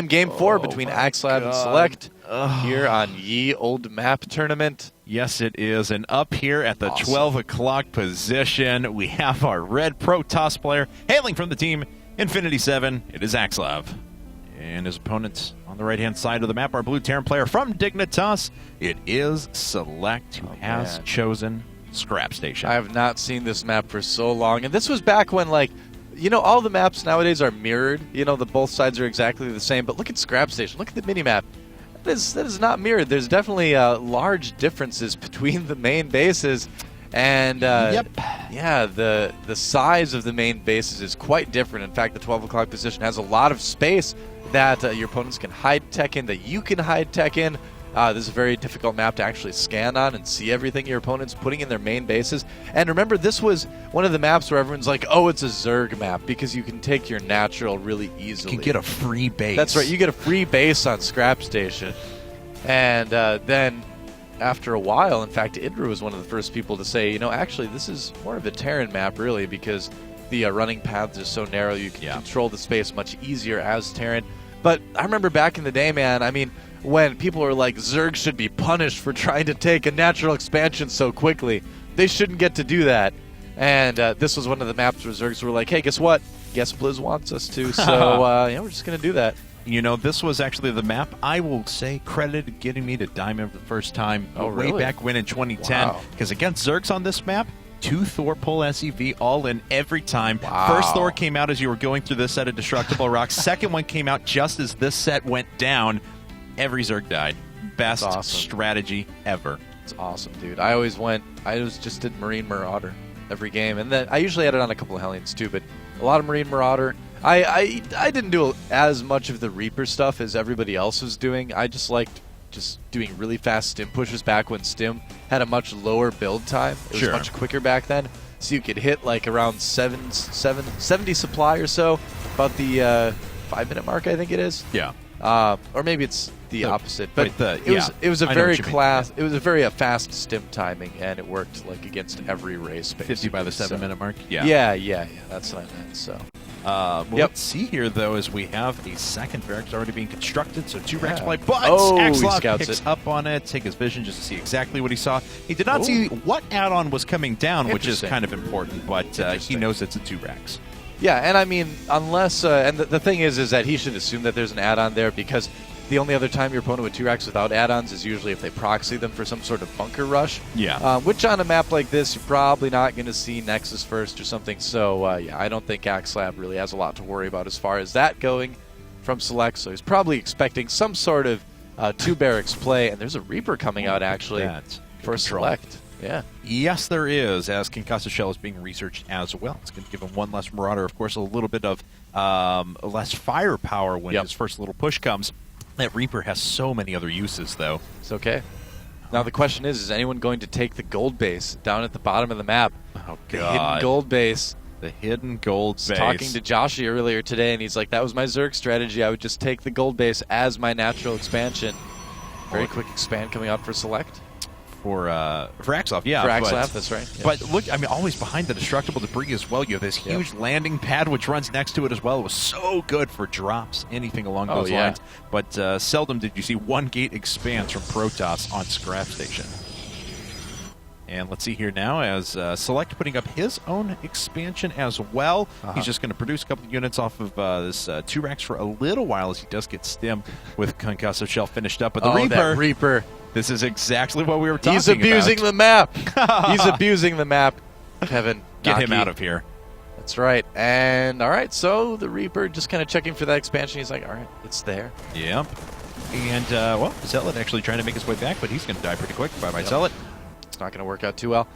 game 4 between Axlab and Select here on Ye Old Map Tournament. Yes, it is. And up here at the 12 o'clock position, we have our red Protoss player hailing from the team Infinity 7. It is Axlab. And his opponents on the right-hand side of the map, our blue Terran player from Dignitas. It is Select, who has chosen Scrap Station. I have not seen this map for so long. And this was back when, like, you know, all the maps nowadays are mirrored. You know, both sides are exactly the same. But look at Scrap Station. Look at the mini-map. That is not mirrored. There's definitely large differences between the main bases. And, yeah, the size of the main bases is quite different. In fact, the 12 o'clock position has a lot of space that your opponents can hide tech in, that you can hide tech in. This is a very difficult map to actually scan on and see everything your opponent's putting in their main bases. And remember, this was one of the maps where everyone's like, oh, it's a Zerg map, because you can take your natural really easily. You can get a free base. That's right. You get a free base on Scrap Station. And then after a while, in fact, Idru was one of the first people to say, you know, actually, this is more of a Terran map, really, because the running paths are so narrow. You can control the space much easier as Terran. But I remember back in the day, man, I mean, when people were like, Zerg should be punished for trying to take a natural expansion so quickly. They shouldn't get to do that. And this was one of the maps where Zergs were like, hey, guess what? Guess Blizz wants us to, so yeah, we're just going to do that. You know, this was actually the map, I will say, credited getting me to Diamond for the first time way back when in 2010. Because against Zergs on this map, 2 Thor pull SEV all in every time. First Thor came out as you were going through this set of Destructible Rocks. Second one came out just as this set went down. Every Zerg died. Best strategy ever. It's awesome, dude. I just did Marine Marauder every game. And then I usually had it on a couple of Hellions too, but a lot of Marine Marauder. I didn't do as much of the Reaper stuff as everybody else was doing. I just liked doing really fast stim pushes back when stim had a much lower build time. It was much quicker back then. So you could hit like around 70 supply or so, about the 5-minute mark, I think it is. Yeah. Or maybe it's the opposite. But it was a very fast stim timing, and it worked like against every race. 50 by the 7-minute mark? Yeah. That's what I meant, so. Let's see here, though, as we have a second barracks already being constructed, so 2 racks play, but Axlab picks up on it, take his vision just to see exactly what he saw. He did not see what add-on was coming down, which is kind of important, but he knows it's a 2 racks. Yeah, and I mean, unless, and the thing is that he should assume that there's an add-on there, because the only other time your opponent with 2 racks without add-ons is usually if they proxy them for some sort of bunker rush. Yeah. Which on a map like this, you're probably not going to see Nexus first or something. So, yeah, I don't think Axlab really has a lot to worry about as far as that going from Select. So he's probably expecting some sort of 2 barracks play. And there's a Reaper coming out, actually, for Select. Yeah. Yes, there is, as Concussive Shell is being researched as well. It's going to give him 1 less Marauder. Of course, a little bit of less firepower when his first little push comes. That Reaper has so many other uses, though. It's okay. Now the question is anyone going to take the gold base down at the bottom of the map? Oh, God. The hidden gold base. The hidden gold base. Talking to Joshi earlier today, and he's like, that was my Zerg strategy. I would just take the gold base as my natural expansion. Very quick expand coming out for Select. For Axlab, yeah. For Axlab, that's right. Yeah. But look, I mean, always behind the destructible debris as well. You have this huge landing pad which runs next to it as well. It was so good for drops, anything along those lines. But seldom did you see 1 gate expanse from Protoss on Scrap Station. And let's see here now as Select putting up his own expansion as well. He's just going to produce a couple of units off of this 2 racks for a little while as he does get stim with Concussive Shell finished up. But the Reaper. This is exactly what we were talking about. He's abusing the map. He's abusing the map, Kevin. Get him out of here. That's right. And, all right, so the Reaper just kind of checking for that expansion. He's like, all right, it's there. Yep. And, well, Zealot actually trying to make his way back, but he's going to die pretty quick. Bye-bye, Zealot. It's not going to work out too well.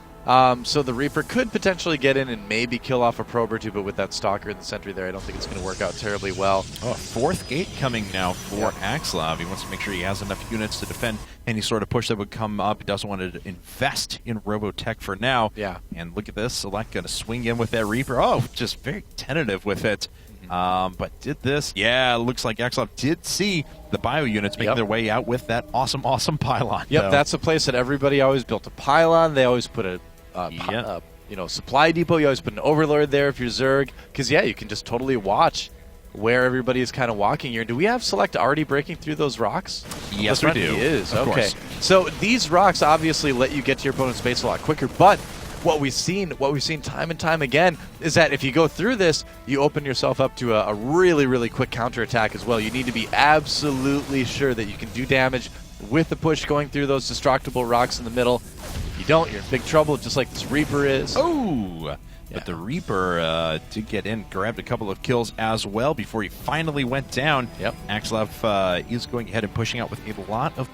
So the Reaper could potentially get in and maybe kill off a probe or 2, but with that Stalker in the Sentry there, I don't think it's going to work out terribly well. 4th gate coming now for Axlab. He wants to make sure he has enough units to defend any sort of push that would come up. He doesn't want to invest in Robotech for now. Yeah. And look at this. Select going to swing in with that Reaper. Oh, just very tentative with it. But did this. Yeah, looks like Axlab did see the bio units making their way out with that awesome pylon. Yep, that's a place that everybody always built a pylon. They always put a supply depot. You always put an overlord there if you're Zerg, because you can just totally watch where everybody is kind of walking here. Do we have Select already breaking through those rocks? Yes, we do. He is. Of Okay. course. So these rocks obviously let you get to your opponent's base a lot quicker, but what we've seen time and time again is that if you go through this, you open yourself up to a really, really quick counterattack as well. You need to be absolutely sure that you can do damage with the push going through those destructible rocks in the middle. If you don't, you're in big trouble, just like this Reaper is. Oh! But the Reaper did get in, grabbed a couple of kills as well before he finally went down. Yep. Axelav is going ahead and pushing out with a lot of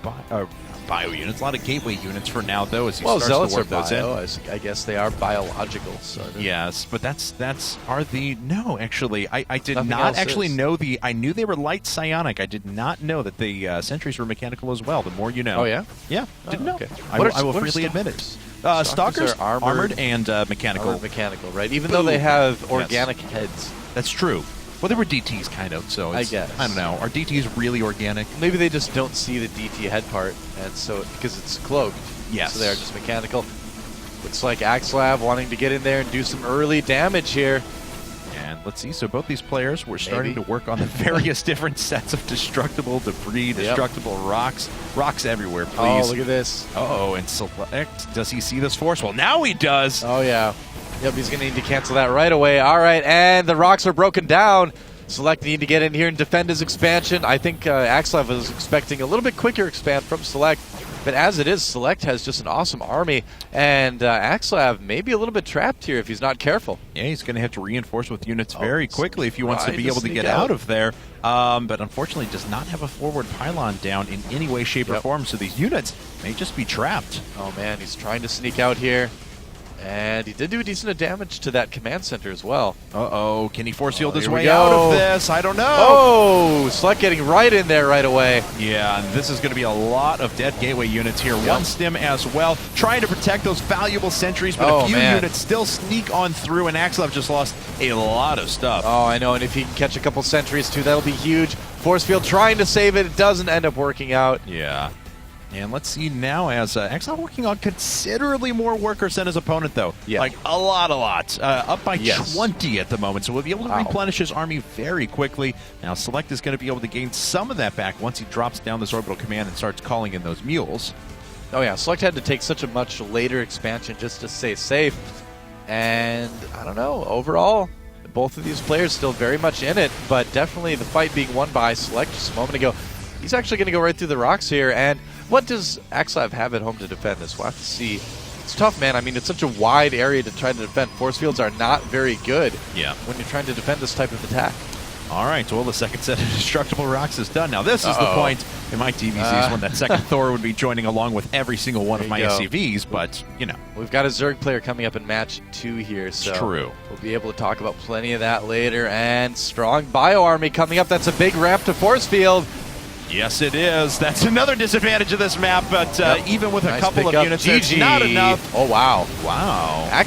bio units, a lot of gateway units for now, though, as he starts Zealots to work are those bio. in. I guess they are biological. So Yes, but no, actually, I did Nothing not else actually is. know I knew they were light psionic. I did not know that the sentries were mechanical as well. The more you know. Oh, yeah? Yeah, didn't know. Okay. I will freely admit it. Stalkers are armored and mechanical. Armored mechanical, right? Even though they have organic heads. That's true. Well, they were DTs, kind of, so I it's, guess. I don't know. Are DTs really organic? Maybe they just don't see the DT head part, and so because it's cloaked. Yes. So they are just mechanical. Looks like Axelav wanting to get in there and do some early damage here. And let's see. So both these players were starting Maybe. to work on the various different sets of destructible debris, destructible rocks. Rocks everywhere, please. Oh, look at this. Uh-oh, and Select, does he see this force? Well, now he does. Oh, yeah. Yep, he's going to need to cancel that right away. All right, and the rocks are broken down. Select need to get in here and defend his expansion. I think Axelav was expecting a little bit quicker expand from Select. But as it is, Select has just an awesome army, and Axelav may be a little bit trapped here if he's not careful. Yeah, he's going to have to reinforce with units very quickly if he wants to be able to sneak get out of there. But unfortunately, does not have a forward pylon down in any way, shape, or form, so these units may just be trapped. Oh, man, he's trying to sneak out here. And he did do a decent damage to that command center as well. Uh-oh, can he force field his here we way out go. of this? I don't know. Oh, Select getting right in there right away. Yeah, and this is going to be a lot of dead gateway units here. One stim as well, trying to protect those valuable sentries, but a few units still sneak on through, and Axelav just lost a lot of stuff. Oh, I know, and if he can catch a couple sentries too, that'll be huge. Force field trying to save it. It doesn't end up working out. Yeah. And let's see now as Axelav working on considerably more workers than his opponent, though. Yeah. Like, a lot. Up by 20 at the moment, so we'll be able to replenish his army very quickly. Now, Select is going to be able to gain some of that back once he drops down this orbital command and starts calling in those mules. Oh, yeah, Select had to take such a much later expansion just to stay safe. And, I don't know, overall, both of these players still very much in it, but definitely the fight being won by Select just a moment ago. He's actually going to go right through the rocks here, and what does Axelav have at home to defend this? We'll have to see. It's tough, man. I mean, it's such a wide area to try to defend. Force fields are not very good when you're trying to defend this type of attack. All right, well, the second set of destructible rocks is done. Now, this is the point in my TVZs when that second Thor would be joining along with every single one of my SCVs, but, you know. We've got a Zerg player coming up in match 2 here, so true. We'll be able to talk about plenty of that later. And strong bio army coming up. That's a big ramp to force field. Yes, it is. That's another disadvantage of this map, but even with a couple of units, it's not enough. Oh, wow. Wow.